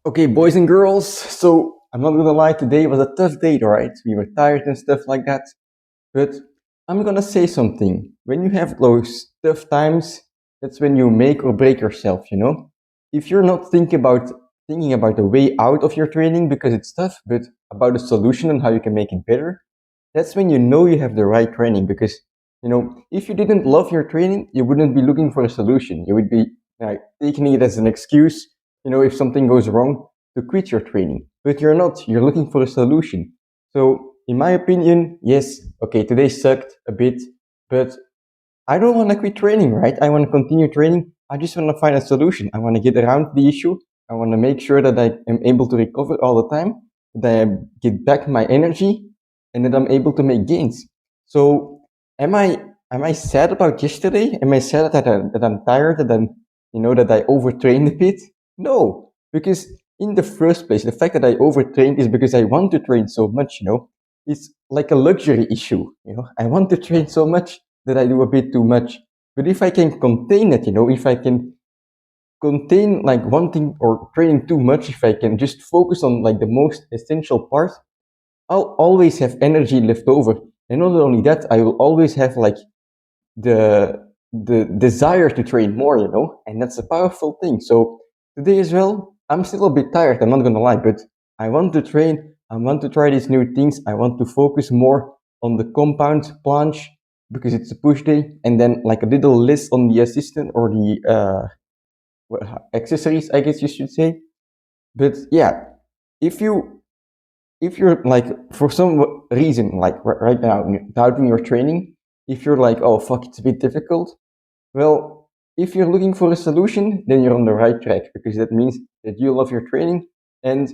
Okay, boys and girls, so I'm not gonna lie, today was a tough day, right? We were tired and stuff like that. But I'm gonna say something. When you have those tough times, that's when you make or break yourself, you know? If you're not thinking about the way out of your training because it's tough, but about the solution and how you can make it better, that's when you know you have the right training because if you didn't love your training, you wouldn't be looking for a solution. You would be like taking it as an excuse, if something goes wrong, to quit your training. But you're not, you're looking for a solution. So in my opinion, yes, okay, today sucked a bit, but I don't want to quit training, right? I want to continue training. I just want to find a solution. I want to get around the issue. I want to make sure that I am able to recover all the time, that I get back my energy, and that I'm able to make gains. So, am I sad about yesterday? Am I sad that I'm tired, that I overtrained a bit? No, because in the first place, the fact that I overtrained is because I want to train so much. It's like a luxury issue. I want to train so much that I do a bit too much. But if I can contain it, if I can contain like wanting or training too much, if I can just focus on like the most essential part, I'll always have energy left over. And not only that, I will always have like the desire to train more, and that's a powerful thing. So today as well, I'm still a bit tired, I'm not gonna lie, but I want to train, I want to try these new things, I want to focus more on the compound planche because it's a push day, and then like a little less on the assistant or the accessories, I guess you should say. But yeah, if you if you're like for some reason like right now doubting your training, if you're like, oh fuck, it's a bit difficult, well, if you're looking for a solution, then you're on the right track because that means that you love your training. And,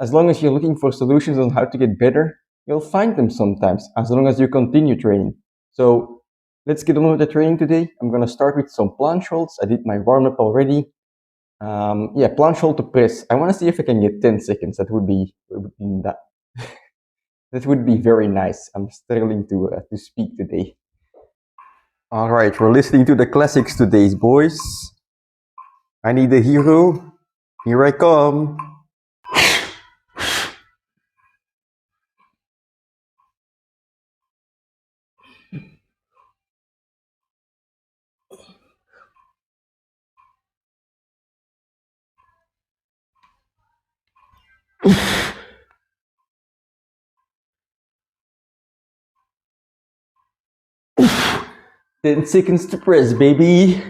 as long as you're looking for solutions on how to get better, you'll find them sometimes as long as you continue training. So let's get on with the training today. I'm going to start with some planche holds. I did my warm up already. Yeah, planche hold to press. I want to see if I can get 10 seconds. That would be very nice. I'm struggling to speak today. All right, we're listening to the classics today, boys. I need a hero. Here I come. 10 seconds to press, baby.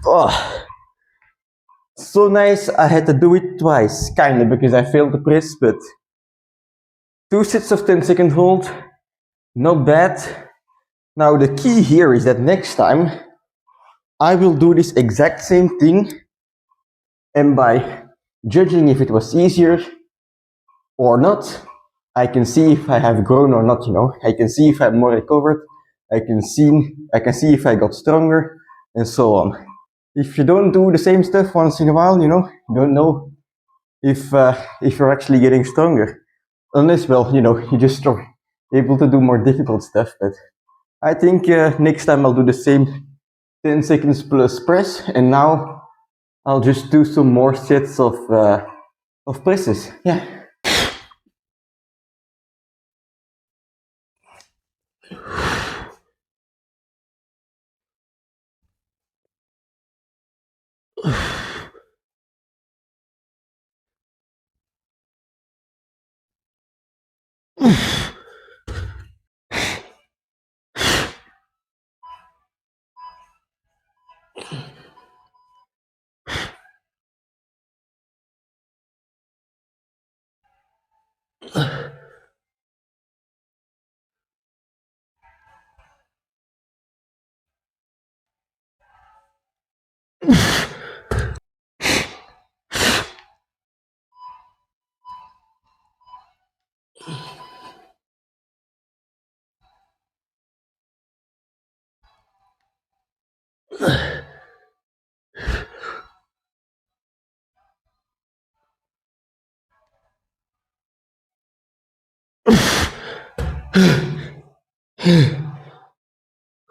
Oh, so nice. I had to do it twice, kind of, because I failed to press, but two sets of 10-second hold, not bad. Now, the key here is that next time I will do this exact same thing, and by judging if it was easier or not, I can see if I have grown or not. I can see if I'm more recovered. I can see if I got stronger, and so on. If you don't do the same stuff once in a while, you don't know if you're actually getting stronger. Unless, well, you just are able to do more difficult stuff. But I think next time I'll do the same 10 seconds plus press, and now I'll just do some more sets of presses. Yeah.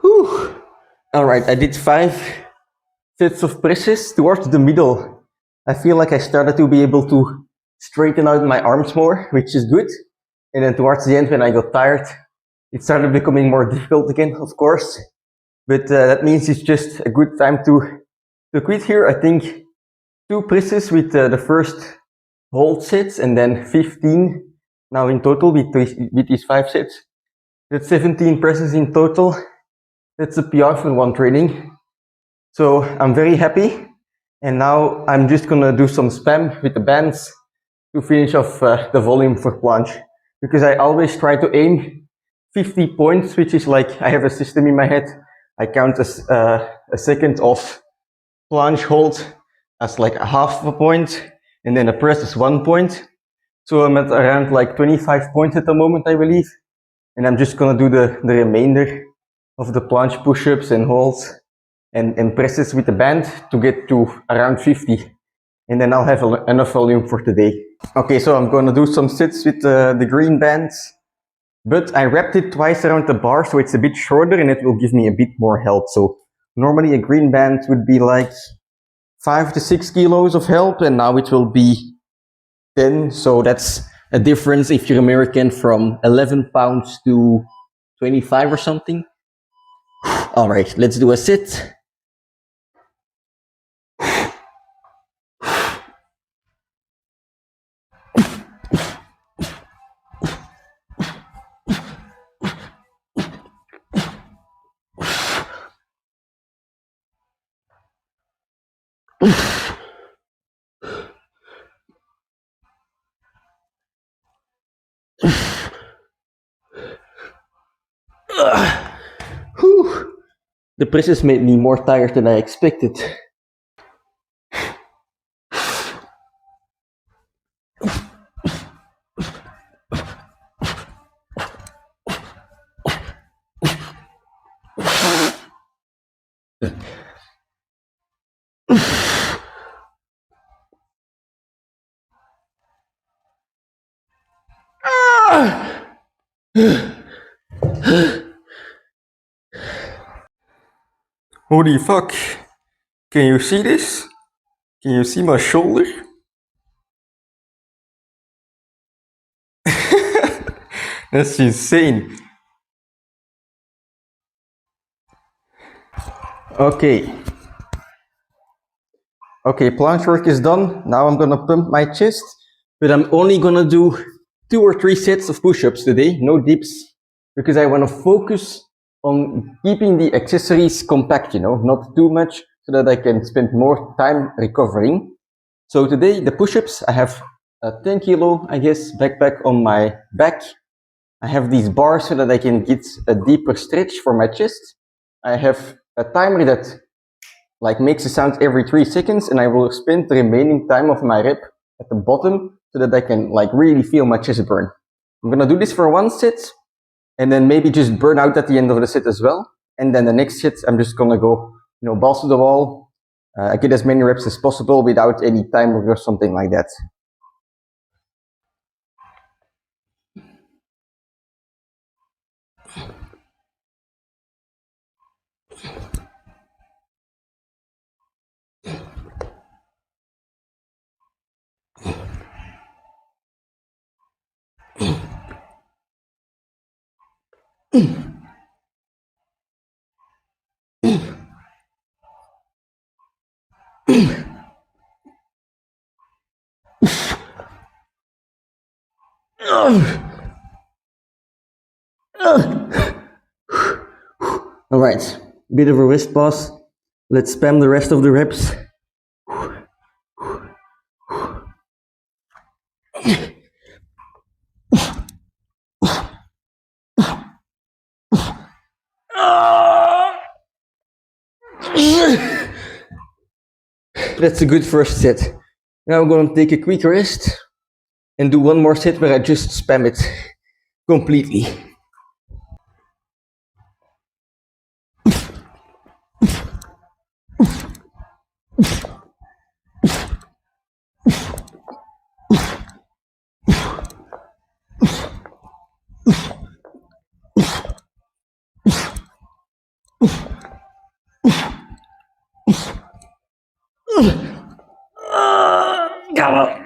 Whew. All right, I did 5 sets of presses towards the middle. I feel like I started to be able to straighten out my arms more, which is good. And then towards the end, when I got tired, it started becoming more difficult again, of course. But that means it's just a good time to quit here. I think 2 presses with the first hold sets and then 15 now in total with these 5 sets. That's 17 presses in total. That's a PR for one training. So I'm very happy. And now I'm just gonna do some spam with the bands to finish off the volume for planche. Because I always try to aim 50 points, which is like I have a system in my head. I count as a second of planche hold as like a half of a point, and then a press is 1 point. So I'm at around like 25 points at the moment, I believe. And I'm just gonna do the remainder of the planche push-ups and holds and presses with the band to get to around 50. And then I'll have enough volume for today. Okay, so I'm gonna do some sits with the green bands. But I wrapped it twice around the bar, so it's a bit shorter and it will give me a bit more help. So normally a green band would be like 5 to 6 kilos of help, and now it will be 10. So that's a difference, if you're American, from 11 pounds to 25 or something. All right, let's do a sit. Whew. The presses made me more tired than I expected. Holy fuck. Can you see this? Can you see my shoulder? That's insane. Okay. Okay, planche work is done. Now I'm gonna pump my chest, but I'm only gonna do 2 or 3 sets of push-ups today, no dips, because I wanna focus on keeping the accessories compact, not too much, so that I can spend more time recovering. So today, the push-ups, I have a 10 kilo, I guess, backpack on my back. I have these bars so that I can get a deeper stretch for my chest. I have a timer that makes a sound every 3 seconds, and I will spend the remaining time of my rep at the bottom so that I can really feel my chest burn. I'm gonna do this for 1 set, and then maybe just burn out at the end of the set as well. And then the next set, I'm just gonna go, balls to the wall, get as many reps as possible without any timer or something like that. All right, bit of a wrist pause. Let's spam the rest of the reps. That's a good first set. Now I'm gonna take a quick rest and do 1 more set where I just spam it completely. Come on.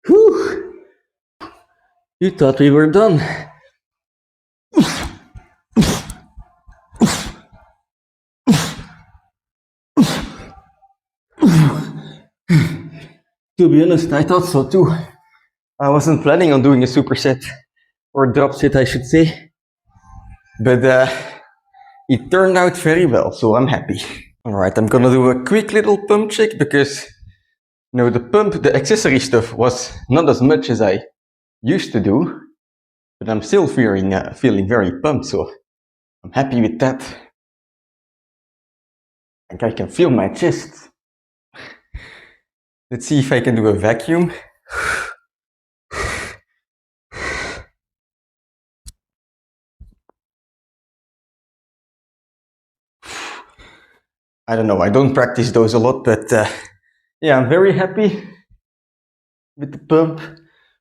Whew. You thought we were done. To be honest, I thought so too. I wasn't planning on doing a superset, or drop set I should say, but it turned out very well, so I'm happy. Alright, I'm gonna do a quick little pump check because the accessory stuff was not as much as I used to do, but I'm still feeling very pumped, so I'm happy with that. Like I can feel my chest. Let's see if I can do a vacuum. I don't know, I don't practice those a lot, but yeah, I'm very happy with the pump,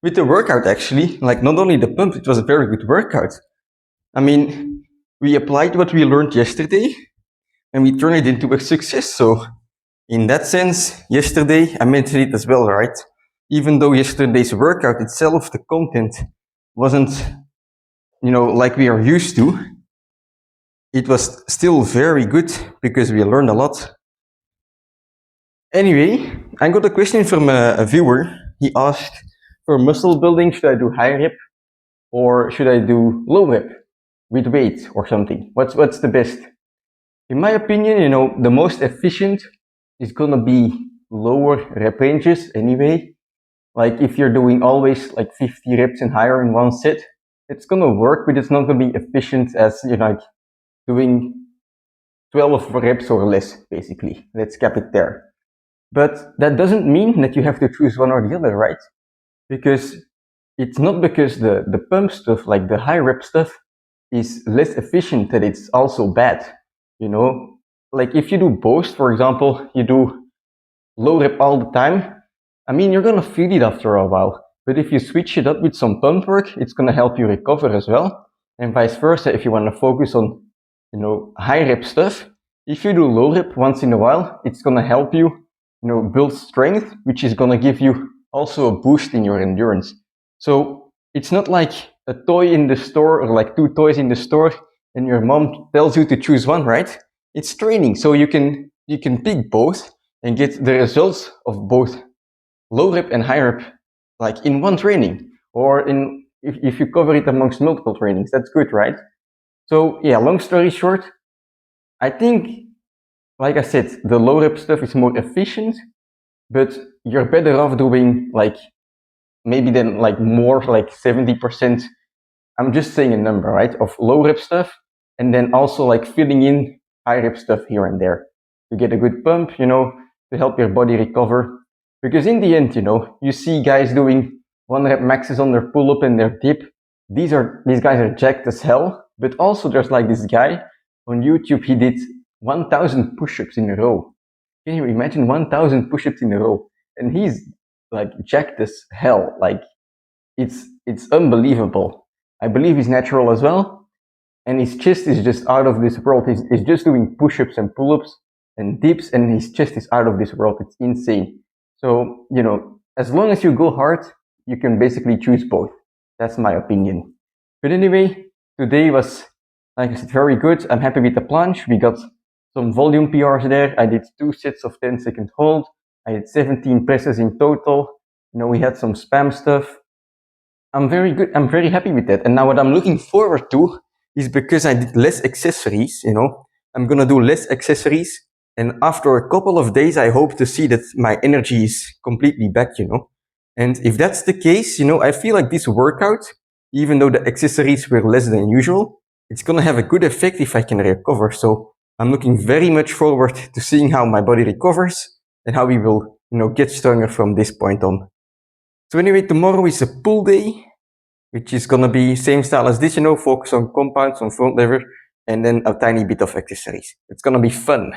with the workout actually. Like not only the pump, it was a very good workout. I mean, we applied what we learned yesterday and we turned it into a success. So in that sense, yesterday I mentioned it as well, right? Even though yesterday's workout itself, the content wasn't, like we are used to, it was still very good because we learned a lot. Anyway, I got a question from a viewer. He asked, for muscle building, should I do high rep or should I do low rep with weight or something? What's the best? In my opinion, the most efficient is gonna be lower rep ranges anyway. Like if you're doing always like 50 reps and higher in one set, it's gonna work, but it's not gonna be efficient as like doing 12 reps or less, basically. Let's cap it there. But that doesn't mean that you have to choose one or the other, right? Because it's not because the pump stuff, like the high rep stuff, is less efficient that it's also bad. Like if you do both, for example, you do low rep all the time, I mean, you're gonna feel it after a while. But if you switch it up with some pump work, it's gonna help you recover as well. And vice versa, if you wanna focus on, high rep stuff, if you do low rep once in a while, it's gonna help you, build strength, which is gonna give you also a boost in your endurance. So it's not like a toy in the store or like two toys in the store and your mom tells you to choose one, right? It's training, so you can pick both and get the results of both low rep and high rep like in one training, or if you cover it amongst multiple trainings, that's good, right? So yeah, long story short, I think, like I said, the low rep stuff is more efficient, but you're better off doing like maybe then like more like 70%. I'm just saying a number, right? Of low rep stuff, and then also like filling in high rep stuff here and there to get a good pump, to help your body recover. Because in the end, you see guys doing 1 rep maxes on their pull up and their dip. These guys are jacked as hell. But also there's like this guy on YouTube, he did 1,000 push-ups in a row. Can you imagine 1,000 push-ups in a row? And he's like jacked as hell. Like it's unbelievable. I believe he's natural as well. And his chest is just out of this world. He's just doing push-ups and pull-ups and dips, and his chest is out of this world. It's insane. So, as long as you go hard, you can basically choose both. That's my opinion. But anyway, today was, like I said, very good. I'm happy with the planche. We got some volume PRs there. I did 2 sets of 10-second hold. I did 17 presses in total. We had some spam stuff. I'm very good. I'm very happy with that. And now what I'm looking forward to is, because I did less accessories, I'm gonna do less accessories. And after a couple of days, I hope to see that my energy is completely back, And if that's the case, I feel like this workout, even though the accessories were less than usual, it's gonna have a good effect if I can recover. So I'm looking very much forward to seeing how my body recovers and how we will, get stronger from this point on. So anyway, tomorrow is a pull day, which is gonna be same style as this, focus on compounds, on front lever, and then a tiny bit of accessories. It's gonna be fun.